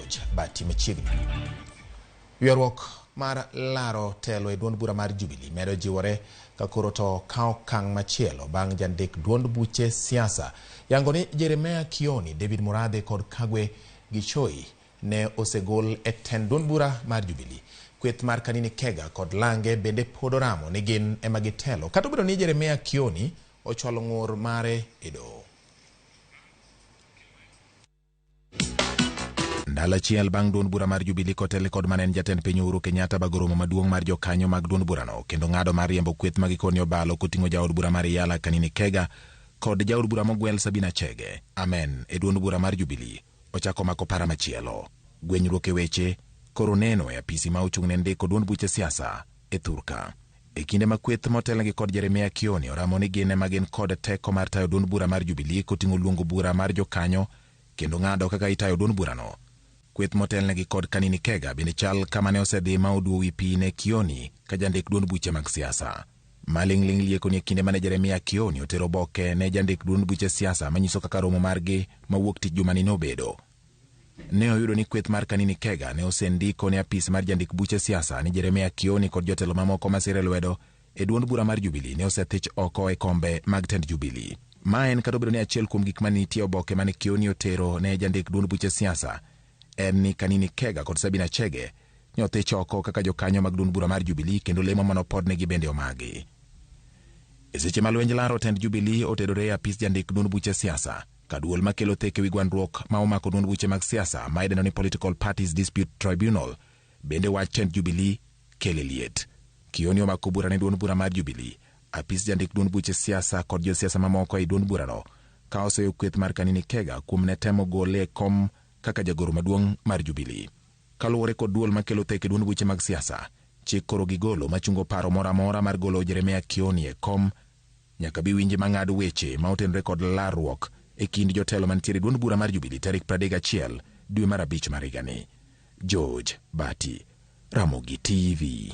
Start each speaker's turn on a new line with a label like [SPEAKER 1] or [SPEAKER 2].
[SPEAKER 1] George Bati machiegni. Ywaruok mar laro telo e duond bura mar Jubilee medo jiwore ka koro to kawo okang' machielo bang' jandik duond buche siasa yango ni Jeremiah Kioni, David Murathe kod Kagwe Gichoi ne osegol e tend duond bura mar Jubilee. Kweth mar Kanini Kega kod Lange bende pod oramo ni gin ema gitelo kata obedo ni Jeremiah Kioni ochwalo ng'ur mare e doho. Ndalo achiel bang' duond bura mar Jubilee kotele kod manen jatend piny Uhuru Kenyatta bagoromo maduong' mar jokanyo mag duond burano kendo ng'ado mar riembo kweth magikoni obalo koting'o jaod bura mar Yala Kanini Kega kod jaod bura mogwel Sabina Chege amen e duond bura mar Jubilee ochako mako para machielo. Gwenyruok e weche koro neno e apisi ma ochung'ne ndiko duond buche siasa e Thurka. E kinde ma kweth motelnegi kod Jeremiah Kioni oramo ni gin ema gin kod teko mar tayo duond bura mar Jubilee koting'o luongo bura mar jokanyo kendo ng'ado kaka itayo duond burano. Kweth motelnegi kod Kanini Kega bende chal kama ne osedhi ma oduo wi pi ne Kioni ka jandik duond buche mag siasa. Maling'ling' lieko ni e kinde mane Jeremiah Kioni otero boke ne jandik duond buche siasa manyiso kaka romo margi mawuok tich jumani nobedo. Ne oyudo ni kweth mar Kanini Kega ne osendiko ne apis mar jandik buche siasa ni Jeremiah Kioni kod jotelo mamoko masire lwedo e duond bura mar Jubilee ne osethich oko e kombe mag tend Jubilee. Ma en kata obedo ni achiel kuom gik manitie oboke mane Kioni otero ne jandik duond buche siasa en ni Kanini Kega kod Sabina Chege nyothich oko kaka jokanyo mag duond bura mar Jubilee kendo lemo manopod negi bende omagi. E seche ma lwenj laro tend Jubilee otedore e apis jandik duond buche siasa, kaduol makelo thek ewi gwandruok ma omako duond buche mag siasa ma idendo ni Political Parties Dispute Tribunal bende wach tend Jubilee kele liet. Kioni omako bura ne duond bura mar Jubilee, apis jandik duond buche siasa kod josiasa mamoko e duond burano ka oseyo kweth mar Kanini Kega kuom ne temo gole e kom kaka jagoro maduong' mar Jubilee. Kaluwore kod duol makelo thek e duond buche mag siasa, chik koro gigolo machungo paro mora mora mar golo Jeremiah Kioni e kom nyaka bi winji mang'ad weche ma otenore kod larruok e kind jotelo mantiere duond bura mar Jubilee tarik 31 dwe mar 5 mar higani. George Bati, Ramogi TV.